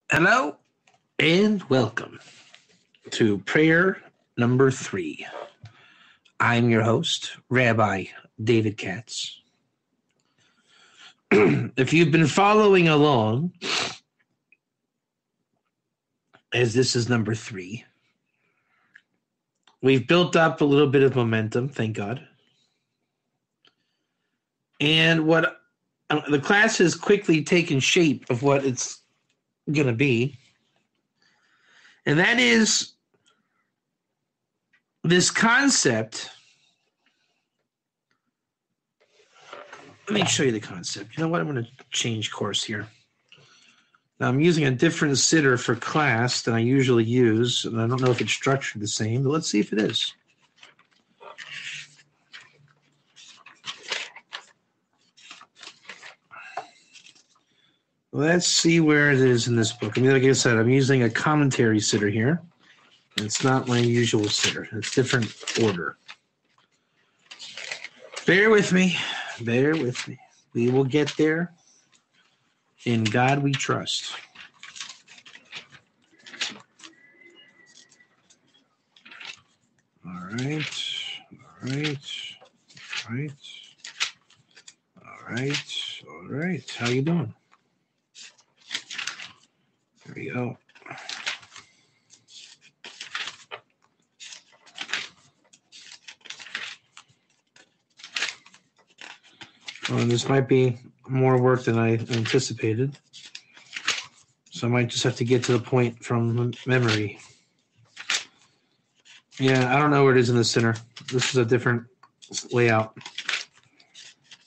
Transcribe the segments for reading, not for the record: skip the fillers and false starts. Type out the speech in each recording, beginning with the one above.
Hello and welcome to prayer number 3. I'm your host, Rabbi David Katz. If you've been following along, as this is number 3, we've built up a little bit of momentum, thank God. And what the class has quickly taken shape of what it's going to be. And that is this concept. Let me show you the concept. You know what? I'm going to change course here. Now, I'm using a different sitter for class than I usually use, and I don't know if it's structured the same, but let's see if it is. Let's see where it is in this book. I mean, like I said, I'm using a commentary sitter here. It's not my usual sitter. It's different order. Bear with me. Bear with me. We will get there. In God we trust. All right. All right. All right. All right. All right. How you doing? There we go. Well, this might be more work than I anticipated. So I might just have to get to the point from memory. Yeah, I don't know where it is in the center. This is a different layout.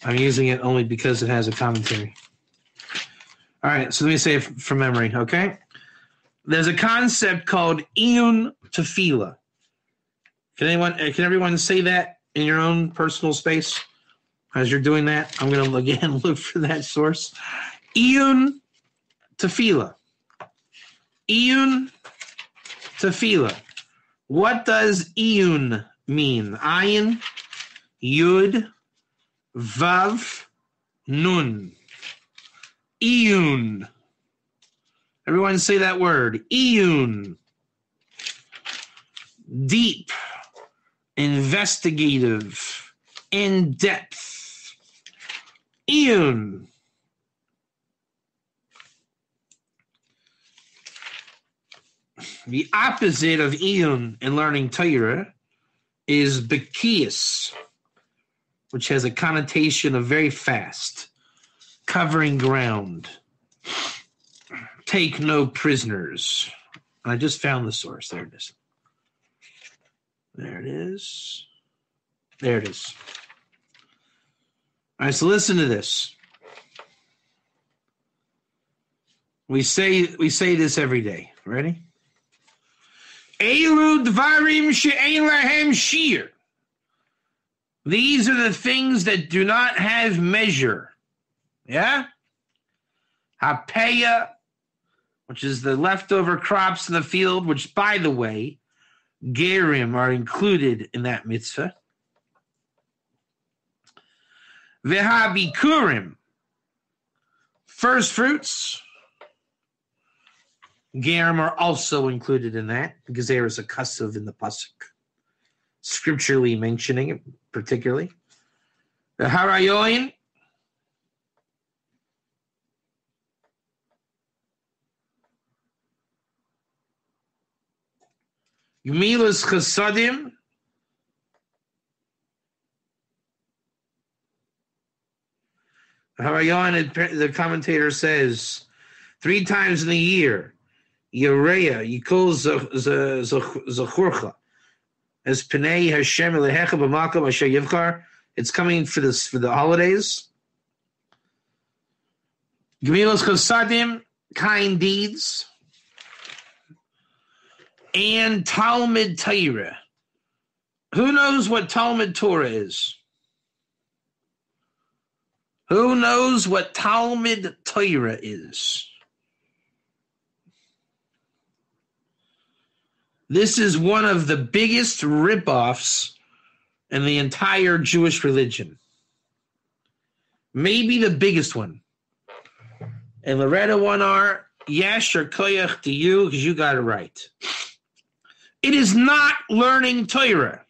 I'm using it only because it has a commentary. All right, so let me say it from memory, okay? There's a concept called iyun tefillah. Can everyone say that in your own personal space? As you're doing that, I'm going to again look for that source. Iyun tefillah. Iyun tefillah. What does iyun mean? Ayin, yud, vav, nun. Iyun. Everyone say that word. Iyun. Deep, investigative, in-depth. Iyun. The opposite of iyun in learning Torah is bekias, which has a connotation of very fast. Covering ground. Take no prisoners. I just found the source. There it is. There it is. There it is. All right, so listen to this. We say this every day. Ready? Elu dvarim she'ein lahem shir. These are the things that do not have measure. Yeah? Hapeya, which is the leftover crops in the field, which, by the way, gerim are included in that mitzvah. Vehabikurim, first fruits. Gerim are also included in that because there is a kusav in the pasuk, scripturally mentioning it particularly. The harayoin, Gemilas Chasadim, Harayon, the commentator says, 3 times in the year, Yereya, Yikol Zachurcha, as Pnei Hashem Elehecha B'Makom Asher Yivchar. It's coming for the holidays. Gemilas Chasadim, kind deeds. And Talmud Torah. Who knows what Talmud Torah is? Who knows what Talmud Torah is? This is one of the biggest ripoffs in the entire Jewish religion. Maybe the biggest one. And Loretta Yesh or koyach to you because you got it right. It is not learning Torah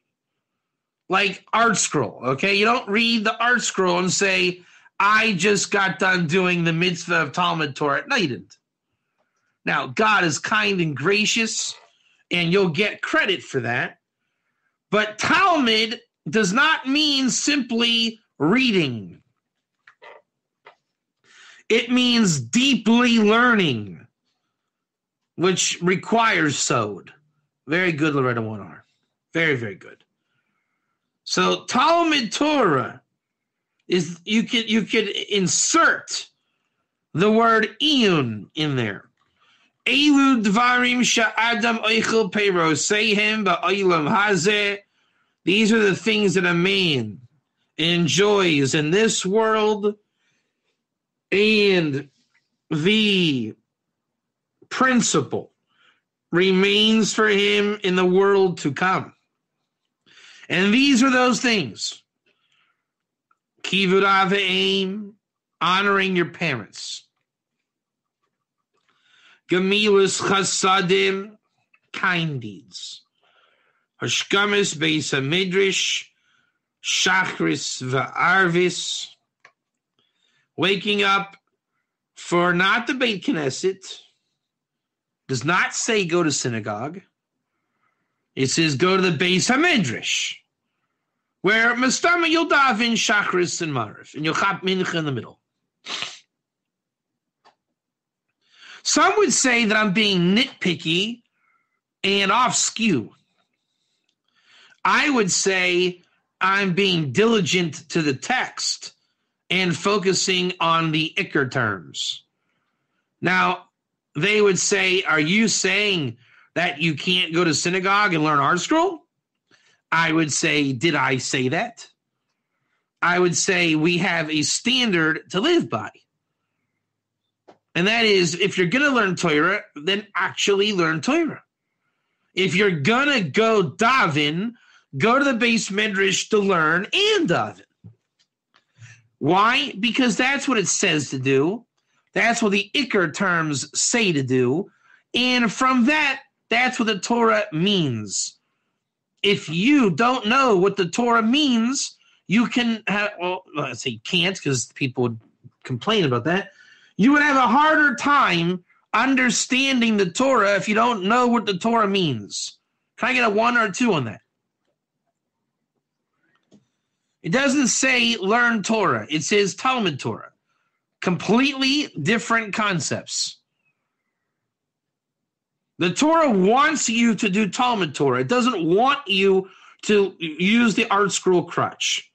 like Art Scroll, okay? You don't read the Art Scroll and say, I just got done doing the mitzvah of Talmud Torah. No, you didn't. Now, God is kind and gracious, and you'll get credit for that. But Talmud does not mean simply reading. It means deeply learning, which requires sod. Very good, Loretta Wonar. Very, very good. So Talmud Torah is you could insert the word iyun in there. Elu dvarim sha'adam oichel peiro seihem ba'olam hazeh. These are the things that a man enjoys in this world, and the principle remains for him in the world to come. And these are those things. Kivud aveim, honoring your parents. Gemilus chasadim, kind deeds. Hashkamis beis hamidrish, shachris va'arvis. Waking up for not the Beit Knesset. Does not say go to synagogue. It says go to the Beis HaMidrash, where Mastama you'll daven Shachris and Mariv, and you'll chap Mincha in the middle. Some would say that I'm being nitpicky and off skew. I would say I'm being diligent to the text and focusing on the Iker terms. Now, they would say, are you saying that you can't go to synagogue and learn Art Scroll? I would say, did I say that? I would say we have a standard to live by. And that is, if you're going to learn Torah, then actually learn Torah. If you're going to go daven, go to the Beis Midrash to learn and daven. Why? Because that's what it says to do. That's what the Iker terms say to do. And from that, that's what the Torah means. If you don't know what the Torah means, you can have, well, I say can't because people would complain about that. You would have a harder time understanding the Torah if you don't know what the Torah means. Can I get a 1 or a 2 on that? It doesn't say learn Torah. It says Talmud Torah. Completely different concepts. The Torah wants you to do Talmud Torah. It doesn't want you to use the Art Scroll crutch.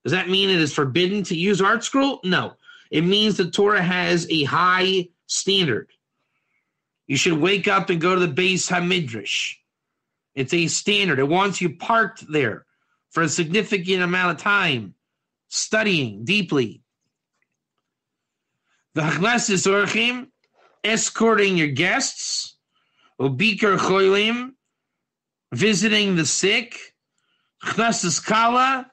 Does that mean it is forbidden to use Art Scroll? No. It means the Torah has a high standard. You should wake up and go to the Beis HaMidrash. It's a standard. It wants you parked there for a significant amount of time, studying deeply. The Hachnasis Orchim, escorting your guests. Obikar Choilim, visiting the sick. Hachnasis Kala,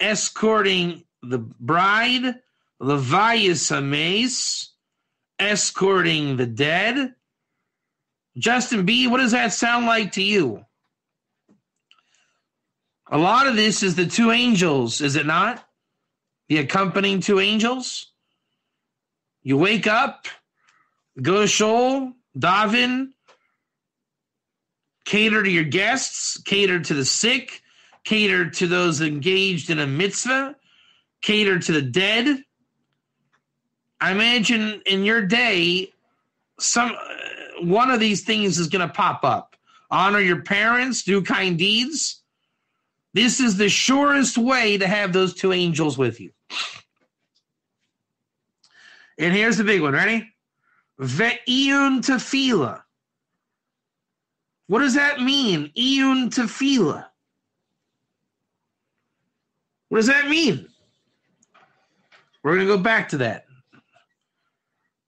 escorting the bride. Levayis Hameis, escorting the dead. Justin B., what does that sound like to you? A lot of this is the 2 angels, is it not? The accompanying 2 angels. You wake up, go to shul, daven, cater to your guests, cater to the sick, cater to those engaged in a mitzvah, cater to the dead. I imagine in your day, one of these things is going to pop up. Honor your parents, do kind deeds. This is the surest way to have those 2 angels with you. And here's the big one. Ready? Ve'iyun tefillah. What does that mean? Iyun tefillah. What does that mean? We're going to go back to that.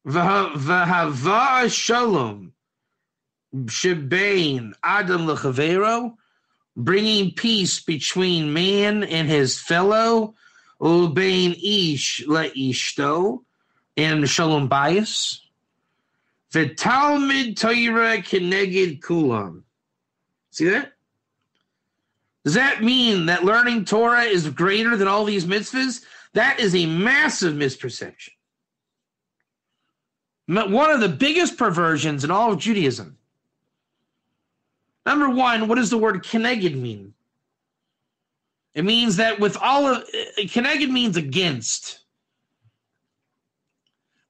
V'hava shalom shebein adam lechavero, bringing peace between man and his fellow, ubein ish leishto, and shalom bayis. V'talmid Torah keneged kulam. See that? Does that mean that learning Torah is greater than all these mitzvahs? That is a massive misperception. One of the biggest perversions in all of Judaism. Number one, what does the word keneged mean? It means that with all of keneged means against.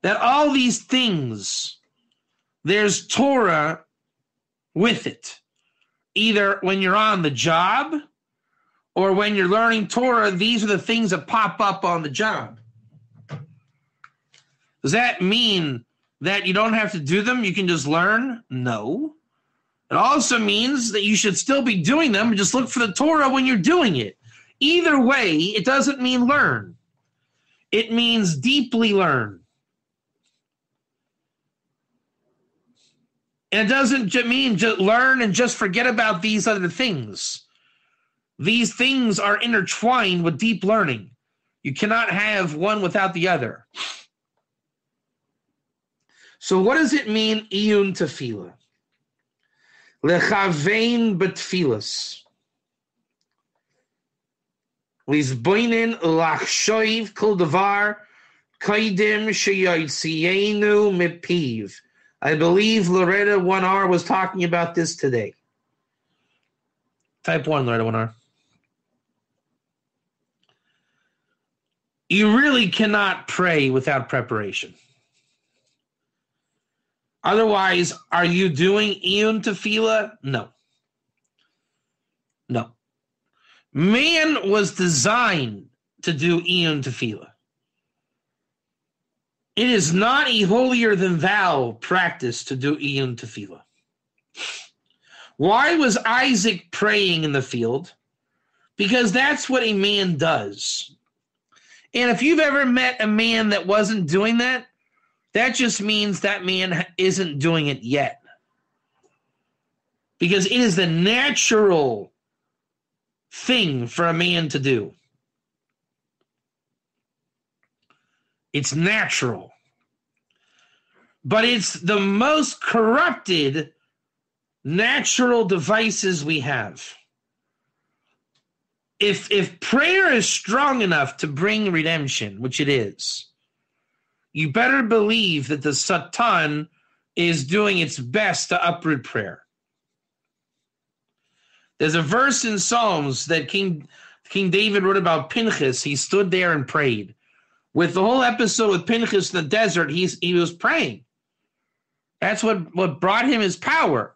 That all these things, there's Torah with it. Either when you're on the job or when you're learning Torah, these are the things that pop up on the job. Does that mean that you don't have to do them? You can just learn? No. It also means that you should still be doing them and just look for the Torah when you're doing it. Either way, it doesn't mean learn. It means deeply learn. And it doesn't mean just learn and just forget about these other things. These things are intertwined with deep learning. You cannot have one without the other. So what does it mean, iyun tefillah? Lechavein betfilas. Lizboinen lachshoiv kol davar kaidim sheyotziyenu mipiv. I believe Loretta 1R was talking about this today. Type 1, Loretta 1R. You really cannot pray without preparation. Otherwise, are you doing iyun tefillah? No. No. Man was designed to do iyun tefillah. It is not a holier than thou practice to do iyun tefillah. Why was Isaac praying in the field? Because that's what a man does. And if you've ever met a man that wasn't doing that, that just means that man isn't doing it yet. Because it is the natural thing for a man to do. It's natural. But it's the most corrupted natural devices we have. If prayer is strong enough to bring redemption, which it is, you better believe that the Satan is doing its best to uproot prayer. There's a verse in Psalms that King David wrote about Pinchas. He stood there and prayed. With the whole episode with Pinchas in the desert, he was praying. That's what brought him his power.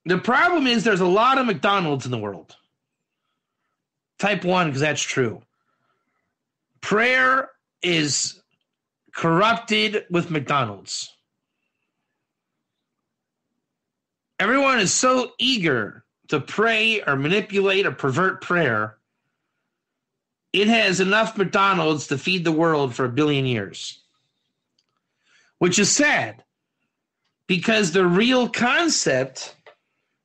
The problem is there's a lot of McDonald's in the world. Type 1, because that's true. Prayer is corrupted with McDonald's. Everyone is so eager to pray or manipulate or pervert prayer. It has enough McDonald's to feed the world for 1 billion years. Which is sad, because the real concept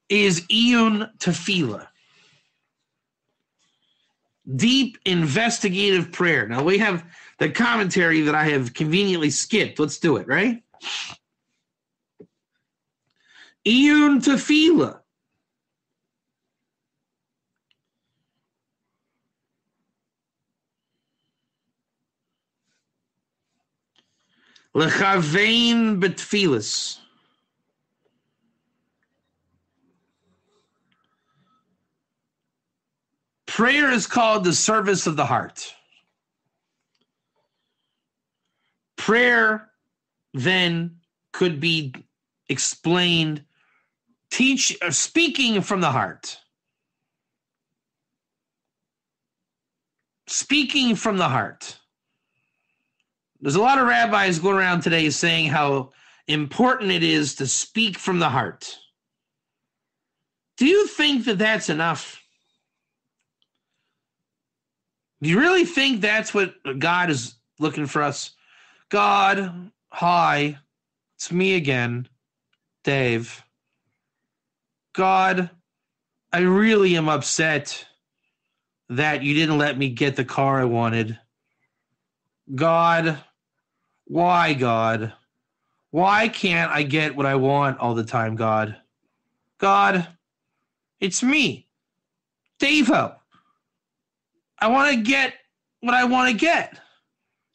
is iyun tefillah. Deep investigative prayer. Now we have the commentary that I have conveniently skipped. Let's do it, right? Iyun tefillah. Lechavein betfilas. Prayer is called the service of the heart. Prayer then could be explained, speaking from the heart. Speaking from the heart. There's a lot of rabbis going around today saying how important it is to speak from the heart. Do you think that that's enough? Do you really think that's what God is looking for us? God, hi, it's me again, Dave. God, I really am upset that you didn't let me get the car I wanted. God, why, God? Why can't I get what I want all the time, God? God, it's me, Davo. I want to get what I want to get,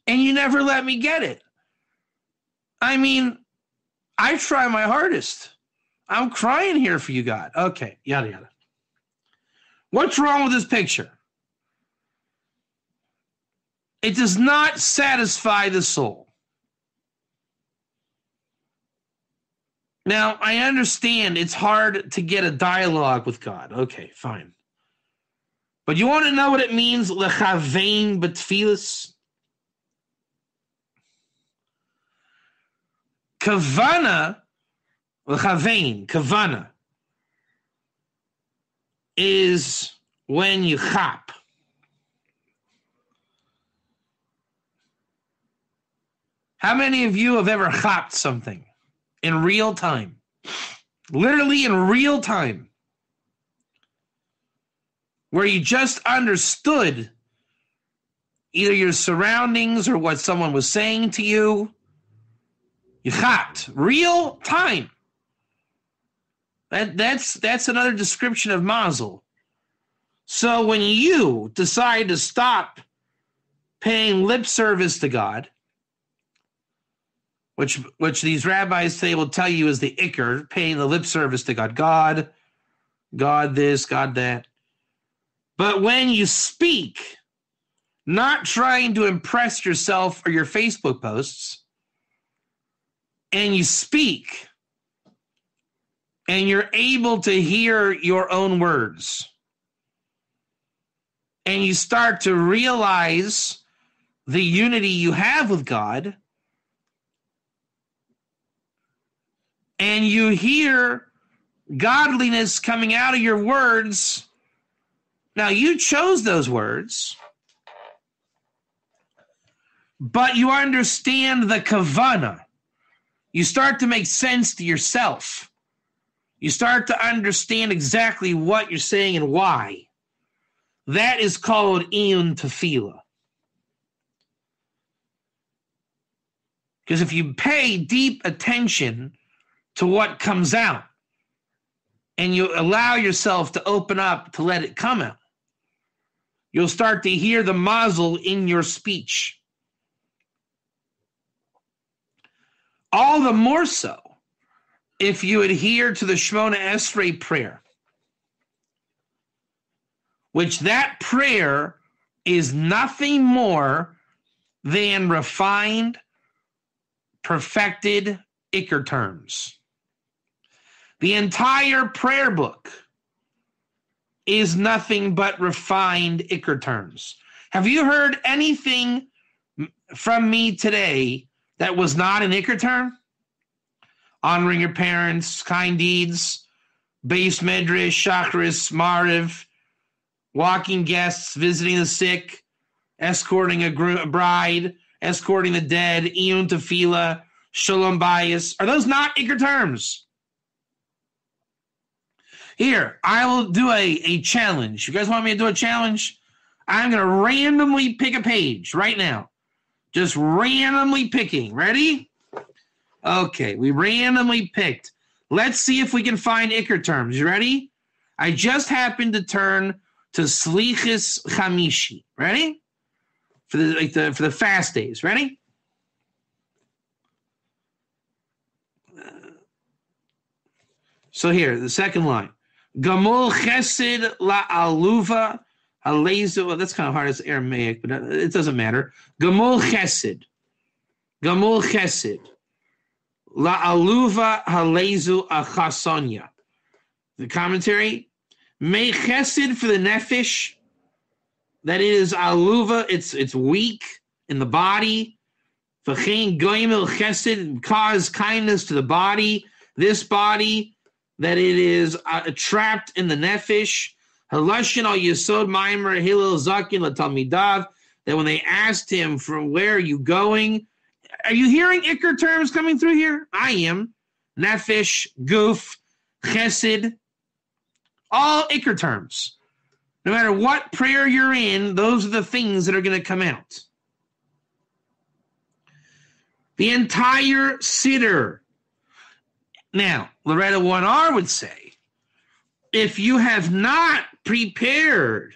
and you never let me get it. I mean, I try my hardest. I'm crying here for you, God. Okay, yada, yada. What's wrong with this picture? It does not satisfy the soul. Now, I understand it's hard to get a dialogue with God. Okay, fine. But you want to know what it means, lechavein b'tfilas? Kavana, lechavein, kavana, is when you chop. How many of you have ever chopped something in real time? Literally in real time. Where you just understood either your surroundings or what someone was saying to you. You chopped. Real time. That's another description of mazel. So when you decide to stop paying lip service to God, which these rabbis say will tell you is the ikr, paying the lip service to God. God this, God that. But when you speak, not trying to impress yourself or your Facebook posts, and you speak, and you're able to hear your own words, and you start to realize the unity you have with God, and you hear godliness coming out of your words. Now, you chose those words, but you understand the kavana. You start to make sense to yourself. You start to understand exactly what you're saying and why. That is called iyun tefillah. Because if you pay deep attention to what comes out, and you allow yourself to open up to let it come out, you'll start to hear the mazel in your speech. All the more so if you adhere to the Shemona Esrei prayer, which that prayer is nothing more than refined, perfected ikr terms. The entire prayer book is nothing but refined ikr terms. Have you heard anything from me today that was not an ikr term? Honoring your parents, kind deeds, base medrash, chakras, mariv, walking guests, visiting the sick, escorting a bride, escorting the dead, iyun tefillah, shalom bayis. Are those not ikr terms? Here, I will do a challenge. You guys want me to do a challenge? I'm going to randomly pick a page right now. Just randomly picking. Ready? Okay, we randomly picked. Let's see if we can find ikr terms. You ready? I just happened to turn to Slichis Chamishi. Ready? For the fast days. Ready? So here, the second line. Gamul chesed la'aluva halezu. Well, that's kind of hard. It's Aramaic, but it doesn't matter. Gamul chesed. Gamul chesed. La'aluva halezu achasonya. The commentary. May chesed for the nefesh. That is aluva. It's weak in the body. V'chein goyimil chesed. Cause kindness to the body. This body. That it is trapped in the nefesh. Halashin al yesod maimer hillel zakin latalmidav. That when they asked him, from where are you going? Are you hearing ikr terms coming through here? I am. Nefesh, guf, chesed. All ikr terms. No matter what prayer you're in, those are the things that are going to come out. The entire siddur. Now, Loretta 1R would say, if you have not prepared,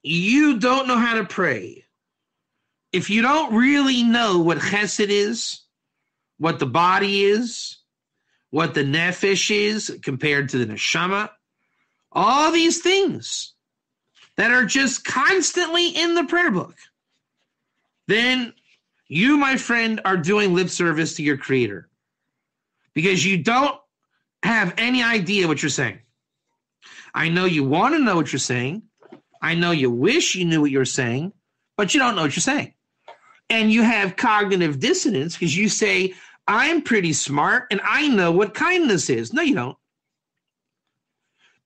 you don't know how to pray. If you don't really know what chesed is, what the body is, what the nefesh is compared to the neshama, all these things that are just constantly in the prayer book, then you, my friend, are doing lip service to your Creator because you don't have any idea what you're saying. I know you want to know what you're saying. I know you wish you knew what you're saying, but you don't know what you're saying. And you have cognitive dissonance because you say, I'm pretty smart and I know what kindness is. No, you don't.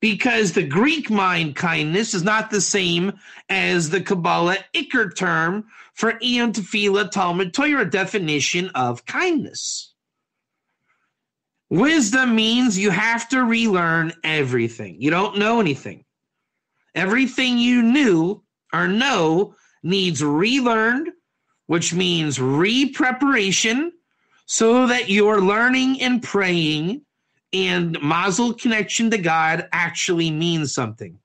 Because the Greek mind kindness is not the same as the Kabbalah Iker term for Eon Tefillah Talmud Torah definition of kindness. Wisdom means you have to relearn everything. You don't know anything. Everything you knew or know needs relearned, which means re-preparation, so that you're learning and praying and mazel connection to God actually means something.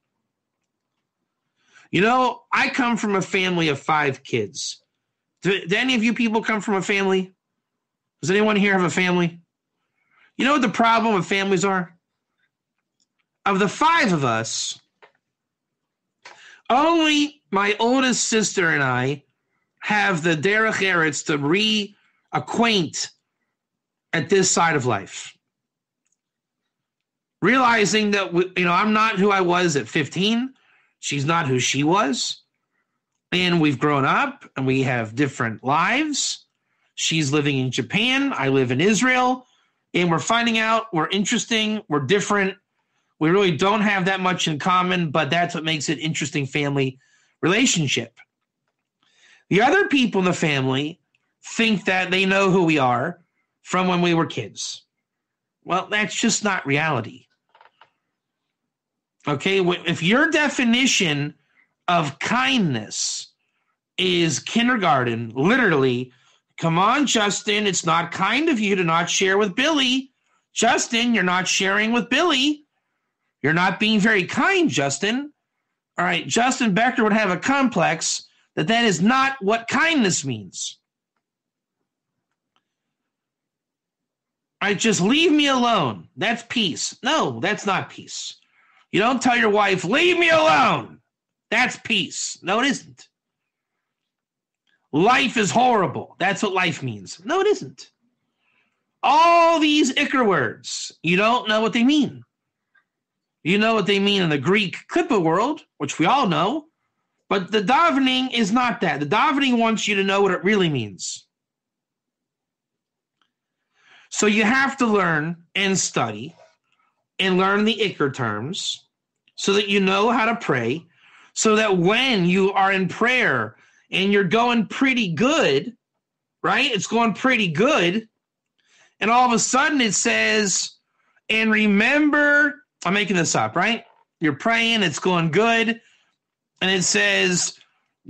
You know, I come from a family of 5 kids. Do any of you people come from a family? Does anyone here have a family? You know what the problem with families are? Of the 5 of us, only my oldest sister and I have the derech eretz to reacquaint at this side of life. Realizing that, I'm not who I was at 15. She's not who she was. And we've grown up and we have different lives. She's living in Japan. I live in Israel. And we're finding out we're interesting. We're different. We really don't have that much in common, but that's what makes it interesting family relationship. The other people in the family think that they know who we are from when we were kids. Well, that's just not reality. Okay, if your definition of kindness is kindergarten, literally, come on, Justin, it's not kind of you to not share with Billy. Justin, you're not sharing with Billy. You're not being very kind, Justin. All right, Justin Becker would have a complex that is not what kindness means. All right, just leave me alone. That's peace. No, that's not peace. You don't tell your wife, leave me alone. That's peace. No, it isn't. Life is horrible. That's what life means. No, it isn't. All these Iker words, you don't know what they mean. You know what they mean in the Greek Klippa world, which we all know, but the davening is not that. The davening wants you to know what it really means. So you have to learn and study and learn the Iker terms so that you know how to pray, so that when you are in prayer and you're going pretty good, right? It's going pretty good. And all of a sudden it says, and remember, I'm making this up, right? You're praying, it's going good. And it says,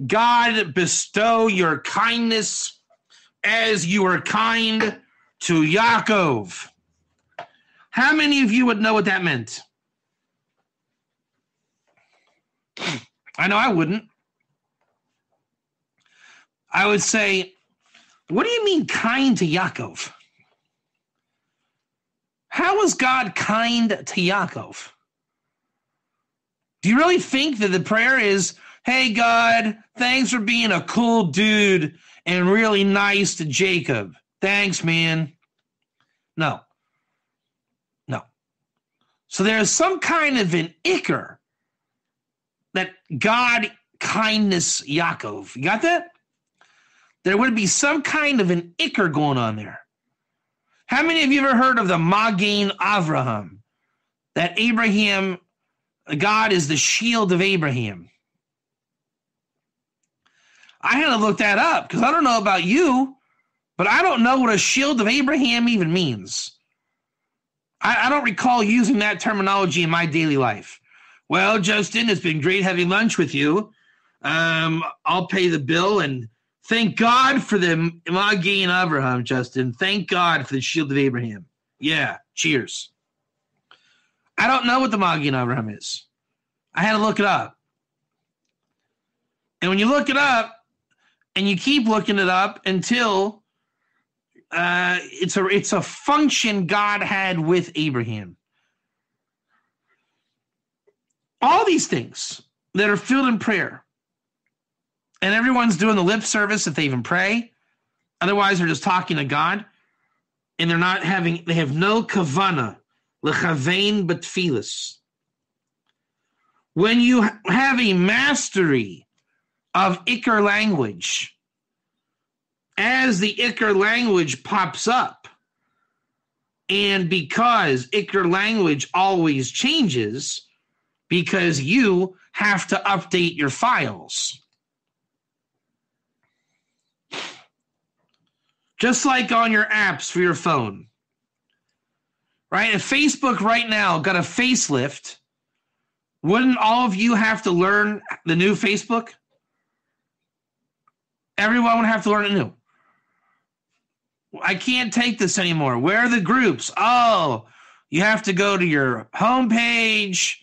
God bestow your kindness as you are kind to Yaakov. How many of you would know what that meant? I know I wouldn't. I would say, what do you mean kind to Yaakov? How is God kind to Yaakov? Do you really think that the prayer is, hey, God, thanks for being a cool dude and really nice to Jacob. Thanks, man. No. So there's some kind of an Iker that God kindness Yaakov. You got that? There would be some kind of an Iker going on there. How many of you ever heard of the Magen Avraham? That Abraham, God is the shield of Abraham. I had to look that up because I don't know about you, but I don't know what a shield of Abraham even means. I don't recall using that terminology in my daily life. Well, Justin, it's been great having lunch with you. I'll pay the bill, and thank God for the Magen Avraham, Justin. Thank God for the Shield of Abraham. Yeah, cheers. I don't know what the Magen Avraham is. I had to look it up. And when you look it up, and you keep looking it up until it's a function God had with Abraham. All these things that are filled in prayer. And everyone's doing the lip service if they even pray. Otherwise, they're just talking to God. And they have no kavana, lechavein betfilas. When you have a mastery of Ikar language, as the Ikar language pops up, and because Ikar language always changes, because you have to update your files. Just like on your apps for your phone. Right? If Facebook right now got a facelift, wouldn't all of you have to learn the new Facebook? Everyone would have to learn it new. I can't take this anymore. Where are the groups? Oh, you have to go to your homepage,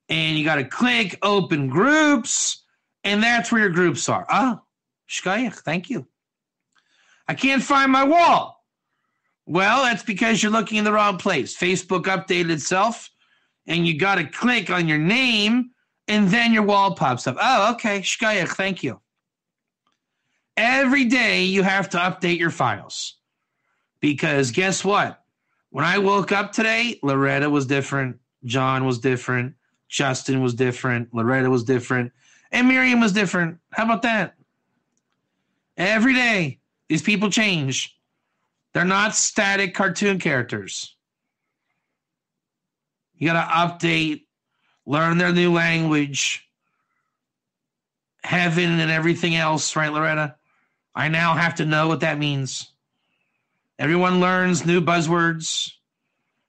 and you got to click open groups, and that's where your groups are. Oh, shkayach, thank you. I can't find my wall. Well, that's because you're looking in the wrong place. Facebook updated itself, and you got to click on your name, and then your wall pops up. Oh, okay, shkayach, thank you. Every day you have to update your files. Because guess what? When I woke up today, Loretta was different, John was different, Justin was different, Loretta was different, and Miriam was different. How about that? Every day, these people change. They're not static cartoon characters. You got to update, learn their new language, heaven and everything else, right, Loretta? I now have to know what that means. Everyone learns new buzzwords.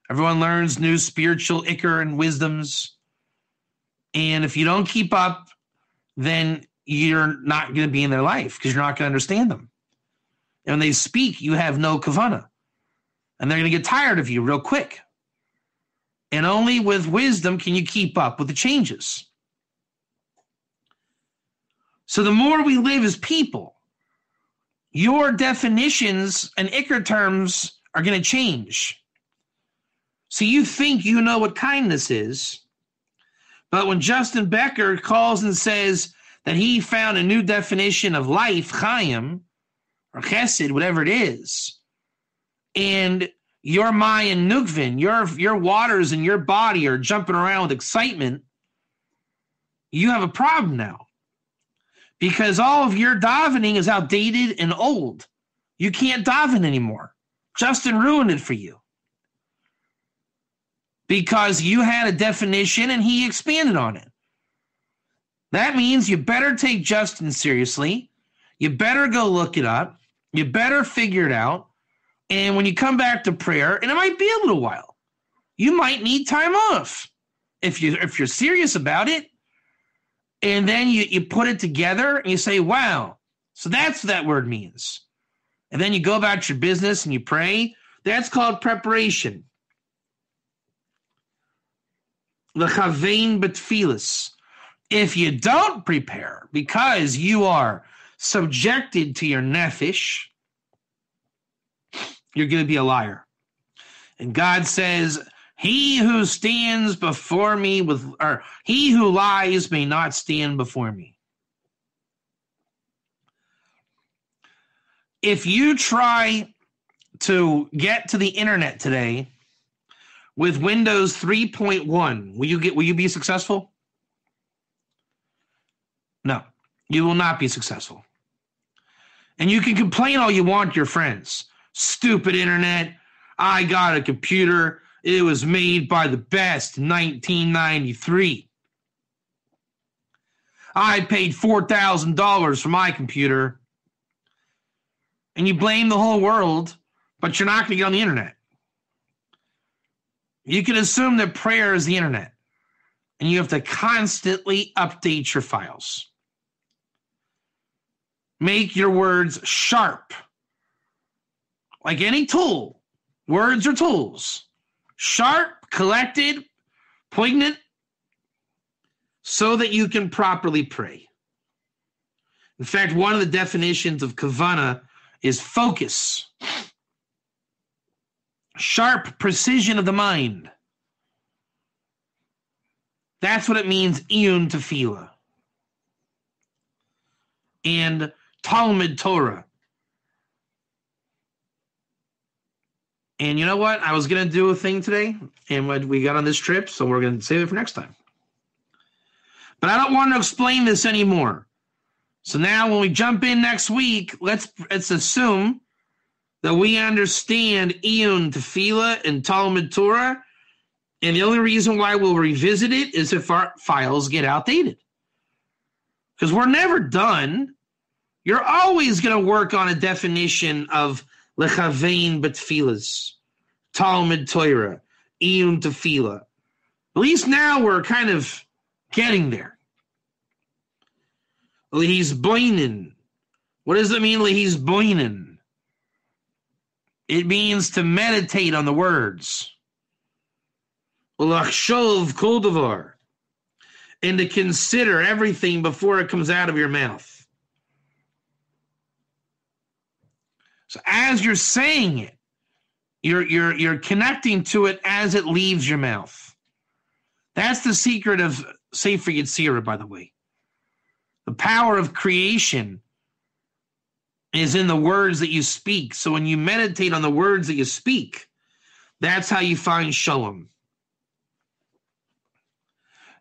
Everyone learns new spiritual Ikar and wisdoms. And if you don't keep up, then you're not going to be in their life because you're not going to understand them. And when they speak, you have no kavana. And they're going to get tired of you real quick. And only with wisdom can you keep up with the changes. So the more we live as people, your definitions and Ikar terms are going to change. So you think you know what kindness is, but when Justin Becker calls and says that he found a new definition of life, Chaim, or Chesed, whatever it is, and your Mayan Nukvin, your waters in your body are jumping around with excitement, you have a problem now. Because all of your davening is outdated and old. You can't daven anymore. Justin ruined it for you. Because you had a definition and he expanded on it. That means you better take Justin seriously. You better go look it up. You better figure it out. And when you come back to prayer, and it might be a little while, you might need time off. If you're serious about it. And then you put it together and you say, wow, so that's what that word means. And then you go about your business and you pray. That's called preparation. Lechavein betfilas. If you don't prepare because you are subjected to your nefesh, you're going to be a liar. And God says, he who stands before me he who lies may not stand before me. If you try to get to the internet today with Windows 3.1, will you be successful? No, you will not be successful. And you can complain all you want to your friends. Stupid internet. I got a computer. It was made by the best in 1993. I paid $4,000 for my computer. And you blame the whole world, but you're not going to get on the internet. You can assume that prayer is the internet. And you have to constantly update your files. Make your words sharp. Like any tool, words are tools. Sharp, collected, poignant, so that you can properly pray. In fact, one of the definitions of kavana is focus. Sharp precision of the mind. That's what it means, iyun tefillah. And Talmud Torah. And you know what? I was going to do a thing today, and we got on this trip, so we're going to save it for next time. But I don't want to explain this anymore. So now when we jump in next week, let's assume that we understand iyun tefillah and Talmud Torah, and the only reason why we'll revisit it is if our files get outdated. Because we're never done. You're always going to work on a definition of lechavein betfilas, Talmud Torah, iyun tefillah. At least now we're kind of getting there. Lehis boinen. What does it mean, lehis boinen? It means to meditate on the words. Ulachshov kol davar. And to consider everything before it comes out of your mouth. So as you're saying it, you're connecting to it as it leaves your mouth. That's the secret of Sefer Yetzirah, by the way. The power of creation is in the words that you speak. So when you meditate on the words that you speak, that's how you find shalom.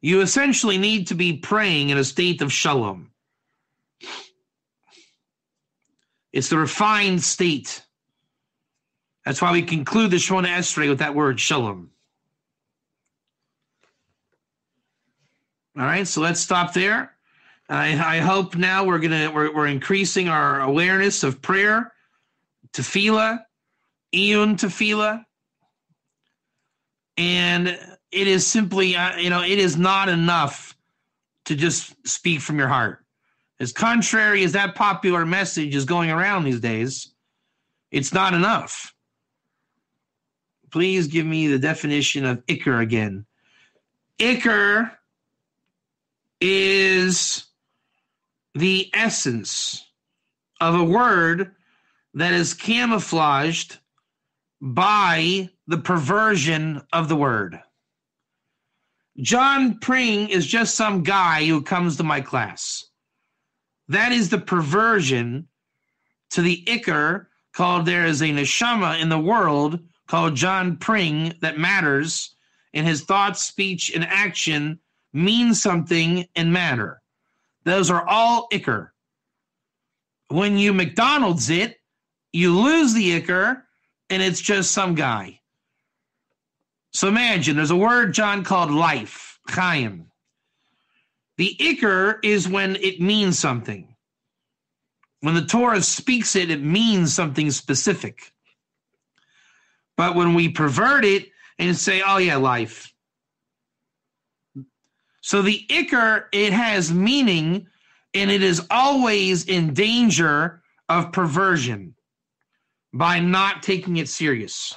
You essentially need to be praying in a state of shalom. It's the refined state. That's why we conclude the Shemona Esrei with that word, shalom. All right, so let's stop there. I hope now we're increasing our awareness of prayer, tefillah, iyun tefillah, and it is simply, it is not enough to just speak from your heart. As contrary as that popular message is going around these days, it's not enough. Please give me the definition of ikar again. Ikar is the essence of a word that is camouflaged by the perversion of the word. John Pring is just some guy who comes to my class. That is the perversion to the ikar called there is a neshama in the world called John Pring that matters, and his thoughts, speech, and action mean something and matter. Those are all ikar. When you McDonald's it, you lose the ikar, and it's just some guy. So imagine, there's a word, John, called life, chaim. The ikar is when it means something. When the Torah speaks it, it means something specific. But when we pervert it and say, oh yeah, life. So the ikar, it has meaning, and it is always in danger of perversion by not taking it serious.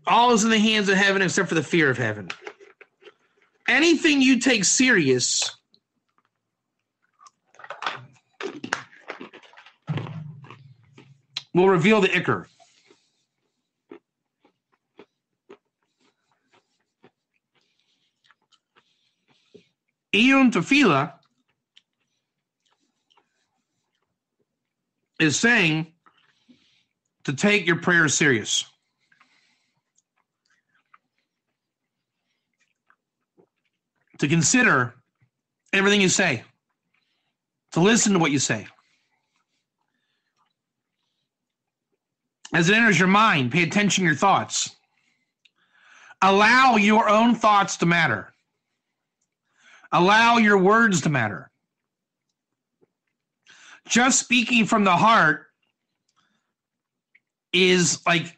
All is in the hands of heaven except for the fear of heaven. Anything you take serious will reveal the ikar. Iyun tefillah is saying to take your prayer serious. To consider everything you say. To listen to what you say. As it enters your mind, pay attention to your thoughts. Allow your own thoughts to matter. Allow your words to matter. Just speaking from the heart is like,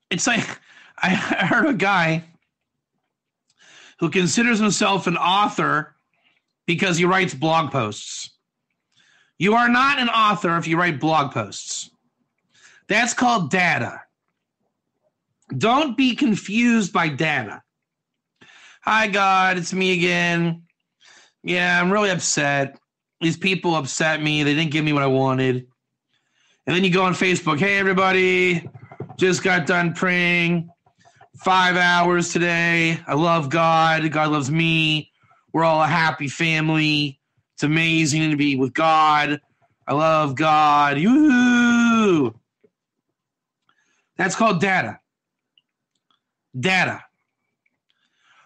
it's like, I heard a guy who considers himself an author because he writes blog posts. You are not an author if you write blog posts. That's called data. Don't be confused by data. Hi, God, it's me again. Yeah, I'm really upset. These people upset me. They didn't give me what I wanted. And then you go on Facebook. Hey, everybody. Just got done praying 5 hours today. I love God. God loves me. We're all a happy family. It's amazing to be with God. I love God. Yoo-hoo! That's called data. Data.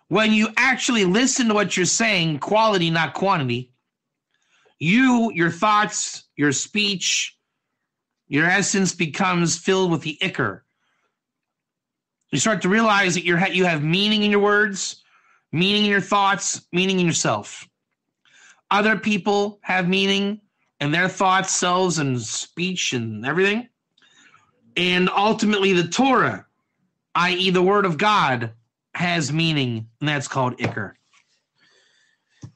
When you actually listen to what you're saying, quality, not quantity, your thoughts, your speech, your essence becomes filled with the ichor. You start to realize that you have meaning in your words, meaning in your thoughts, meaning in yourself. Other people have meaning in their thoughts, selves, and speech and everything. And ultimately the Torah, i.e. the Word of God, has meaning, and that's called ichor.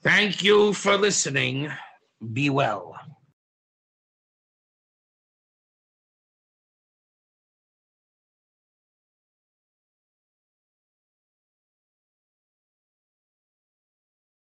Thank you for listening. Be well.